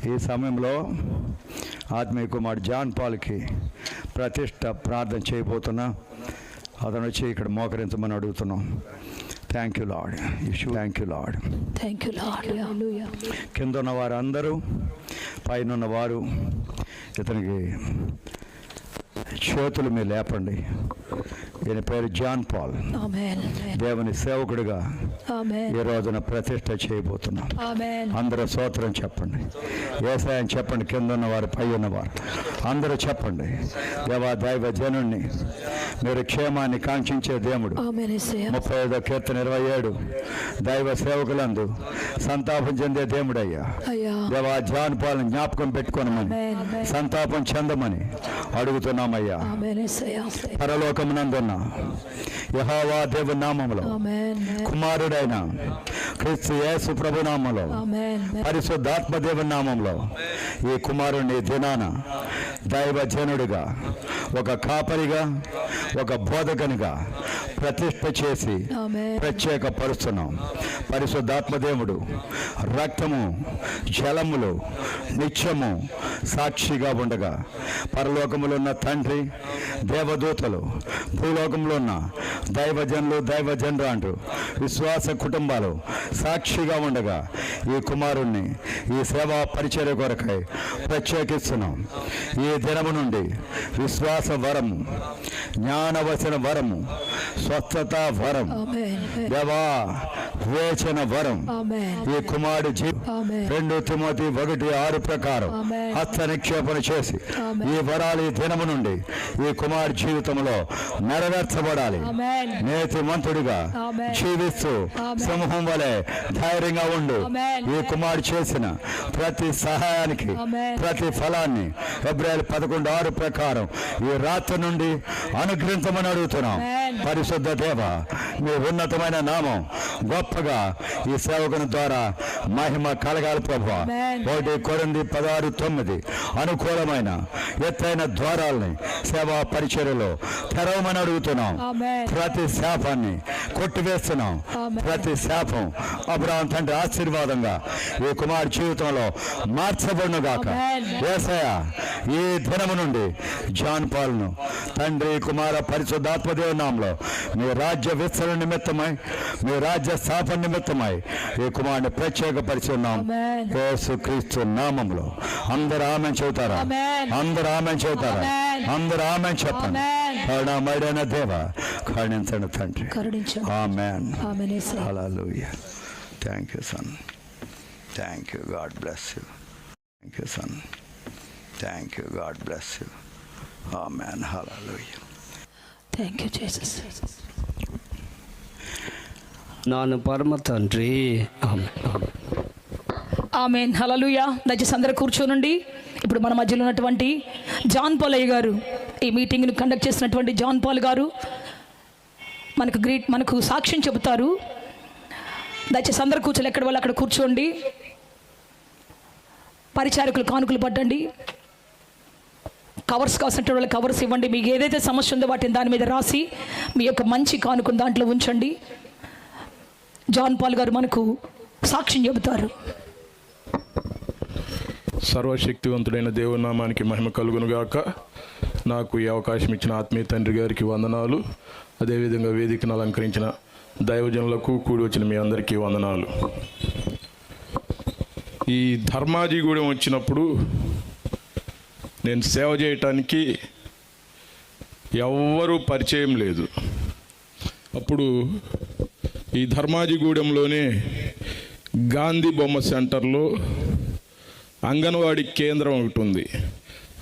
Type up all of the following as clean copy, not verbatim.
ఈ సమయంలో ఆత్మీయ కుమారుడు జాన్ పాల్కి ప్రతిష్ట ప్రార్థన చేయబోతున్నా. అతను వచ్చి ఇక్కడ మోకరించమని అడుగుతున్నాం. Thank you lord. Thank you lord. Thank you lord. కింద ఉన్న వారు అందరూ, పైన ఉన్నవారు ఇతనికి చేతులు మీరు లేపండి. ఈయన పేరు జాన్ పాల్. దేవుని సేవకుడిగా ఈ రోజున ప్రతిష్ట చేయబోతున్నాం. అందరూ స్తోత్రం చెప్పండి. యేసయ్య అని చెప్పండి. కింద ఉన్నవారు, పై ఉన్నవారు అందరూ చెప్పండి. దేవా దైవ జనుణ్ణి మీరు క్షేమాన్ని కాంక్షించే దేవుడు. 35వ కీర్తన 27 దైవ సేవకులందు సంతాపం చెందే దేవుడయ్యా. దేవా జాన్ పాల్ని జ్ఞాపకం పెట్టుకోనమని, సంతాపం చెందమని అడుగుతున్నామయ్యా. పరలోకమునందున్న యెహోవా దేవుని నామములో, కుమారుడైన క్రీస్తు యేసు ప్రభు నామములో, పరిశుద్ధాత్మ దేవుని నామములో ఈ కుమారుని దినాన దైవ జనుడిగా, ఒక కాపరిగా, ఒక బోధకునిగా ప్రతిష్ఠ చేసి ప్రత్యేక పరుస్తున్నాం. పరిశుద్ధాత్మ దేవుడు రక్తము జలములు నిత్యము సాక్షిగా ఉండగా, పరలోకములో ఉన్న తండ్రి, దేవదూతలు, భూలోకంలో ఉన్న దైవజనులు, దైవజనులు అంటూ విశ్వాస కుటుంబాలు సాక్షిగా ఉండగా ఈ కుమారుణ్ణి ఈ సేవా పరిచర్య కొరకై ప్రత్యేకిస్తున్నాం. ఈ దినము నుండి విశ్వాస వరము, జ్ఞానవచన వరము, స్వస్థత వరం, దేవా వివేచన వరం ఈ కుమారుడు 2 తిమోతి 1:6 ప్రకారం హస్త నిక్షేపణ చేసి ఈ వరాలు ఈ దినము నుండి ఈ కుమారు జీవితంలో నెరవేర్చబడాలి. నీతిమంతుడిగా జీవిస్తూ సింహం వలె ధైర్యంగా ఉండు. ఈ కుమారుడు చేసిన ప్రతి సహాయానికి, ప్రతి ఫలాన్ని హెబ్రీయులు 11:6 ప్రకారం ఈ రాత్రి నుండి అనుగ్రహించమని అడుగుతున్నాం. పరిశుద్ధ దేవ, మీ ఉన్నతమైన నామం గొప్పగా ఈ సేవకుని ద్వారా మహిమ కలగాలి ప్రభువా. 1 కొరింథీ 16:9 అనుకూలమైన ఎత్తైన ద్వారాలని సేవా పరిచర్యలో తెరవమని అడుగుతున్నాం. ప్రతి శాపాన్ని కొట్టివేస్తున్నాం. ప్రతి శాపం అబ్రహాం తండ్రి ఆశీర్వాదంగా ఈ కుమారు జీవితంలో మార్చబడును గాక. యేసయ్య ఈ దినము నుండి జాన్ పాల్ను తండ్రి, కుమార, పరిశుద్ధాత్మదేవ నామములో మీ రాజ్య విస్తరణ నిమిత్తమై, మీ రాజ్య స్థాపన నిమిత్తమై ఈ కుమారుని ప్రత్యేక పరిచున్నాం. యేసుక్రీస్తు నామములో అందరూ ఆమేన్ చెబుతారా? అందరూ ఆమేన్ చెబుతారా? అందరూ ఆమేన్ చెప్పండి. కరుణామయుడైన దేవ, కరుణించండి తండ్రి. ఆమేన్. హల్లెలూయా. Thank you son. Thank you. God bless you. Thank you son. Thank you. God bless you. ఆమేన్. హల్లెలూయా. Thank you Jesus. నాన్న పరమ తండ్రి. ఆమేన్. హల్లెలూయా. దయచేసి అందరూ కూర్చోనండి. ఇప్పుడు మన మధ్యలో ఉన్నటువంటి జాన్ పాల్ అయ్య గారు, ఈ మీటింగ్ను కండక్ట్ చేసినటువంటి జాన్ పాల్ గారు మనకు సాక్ష్యం చెబుతారు. దయచేసి అందరూ కూర్చోలు, ఎక్కడ వాళ్ళు అక్కడ కూర్చోండి. పరిచారకులు కానుకలు పడ్డండి. కవర్స్ కావాల్సిన వాళ్ళు కవర్స్ ఇవ్వండి. మీకు ఏదైతే సమస్య ఉందో వాటిని దాని మీద రాసి మీ యొక్క మంచి కానుకను దాంట్లో ఉంచండి. జాన్ పాల్ గారు మనకు సాక్ష్యం చెబుతారు. సర్వశక్తివంతుడైన దేవుని నామానికి మహిమ కలుగునుగాక. నాకు ఈ అవకాశం ఇచ్చిన ఆత్మీయ తండ్రి గారికి వందనాలు. అదేవిధంగా వేదికను అలంకరించిన దైవజనులకు, కూడి వచ్చిన మీ అందరికీ వందనాలు. ఈ ధర్మాజిగూడెం వచ్చినప్పుడు నేను సేవ చేయటానికి ఎవ్వరూ పరిచయం లేదు. అప్పుడు ఈ ధర్మాజిగూడెంలోనే గాంధీ బొమ్మ సెంటర్లో అంగన్వాడీ కేంద్రం ఒకటి ఉంది.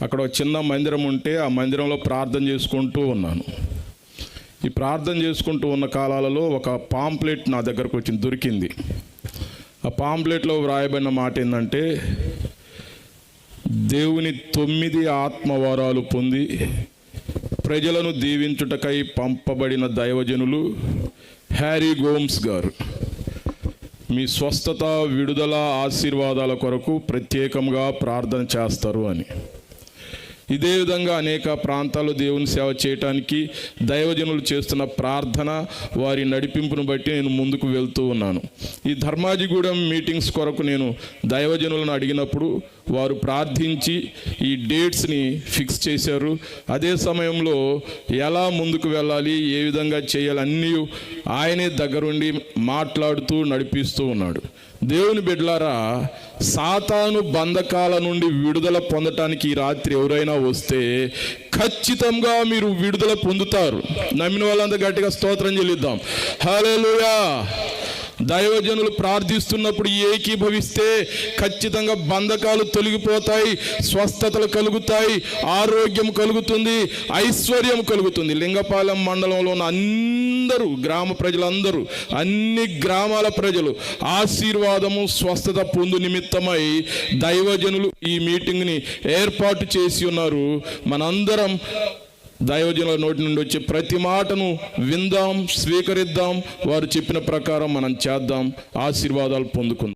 అక్కడ ఒక చిన్న మందిరం ఉంటే ఆ మందిరంలో ప్రార్థన చేసుకుంటూ ఉన్నాను. ఈ ప్రార్థన చేసుకుంటూ ఉన్న కాలాలలో ఒక పాంప్లెట్ నా దగ్గరకు వచ్చి దొరికింది. ఆ పాంప్లెట్లో వ్రాయబడిన మాట ఏంటంటే, దేవుని 9 ఆత్మవరాలు పొంది ప్రజలను దీవించుటకై పంపబడిన దైవజనులు హ్యారీ గోమ్స్ గారు మీ స్వస్థత, విడుదల, ఆశీర్వాదాల కొరకు ప్రత్యేకంగా ప్రార్థన చేస్తారు అని. ఇదే విధంగా అనేక ప్రాంతాల్లో దేవుని సేవ చేయటానికి దైవజనులు చేస్తున్న ప్రార్థన, వారి నడిపింపును బట్టి నేను ముందుకు వెళ్తూ ఉన్నాను. ఈ ధర్మాజిగూడెం మీటింగ్స్ కొరకు నేను దైవజనులను అడిగినప్పుడు వారు ప్రార్థించి ఈ డేట్స్ని ఫిక్స్ చేశారు. అదే సమయంలో ఎలా ముందుకు వెళ్ళాలి, ఏ విధంగా చేయాలి అన్నీ ఆయనే దగ్గరుండి మాట్లాడుతూ నడిపిస్తూ ఉన్నాడు. దేవుని బిడ్డలారా, సాతాను బంధకాల నుండి విడుదల పొందటానికి ఈ రాత్రి ఎవరైనా వస్తే ఖచ్చితంగా మీరు విడుదల పొందుతారు. నమ్మిన వాళ్ళంతా గట్టిగా స్తోత్రం చెల్లిద్దాం. హల్లెలూయా. దైవజనులు ప్రార్థిస్తున్నప్పుడు ఏకీభవిస్తే ఖచ్చితంగా బంధకాలు తొలగిపోతాయి, స్వస్థతలు కలుగుతాయి, ఆరోగ్యం కలుగుతుంది, ఐశ్వర్యం కలుగుతుంది. లింగపాలెం మండలంలో ఉన్న అందరూ గ్రామ ప్రజలందరూ, అన్ని గ్రామాల ప్రజలు ఆశీర్వాదము, స్వస్థత పొందు నిమిత్తమై దైవజనులు ఈ మీటింగ్ని ఏర్పాటు చేసి ఉన్నారు. మనందరం దైవజనుల నోటి నుండి వచ్చే ప్రతి మాటను విందాం, స్వీకరిద్దాం, వారు చెప్పిన ప్రకారం మనం చేద్దాం, ఆశీర్వాదాలు పొందుకుందాం.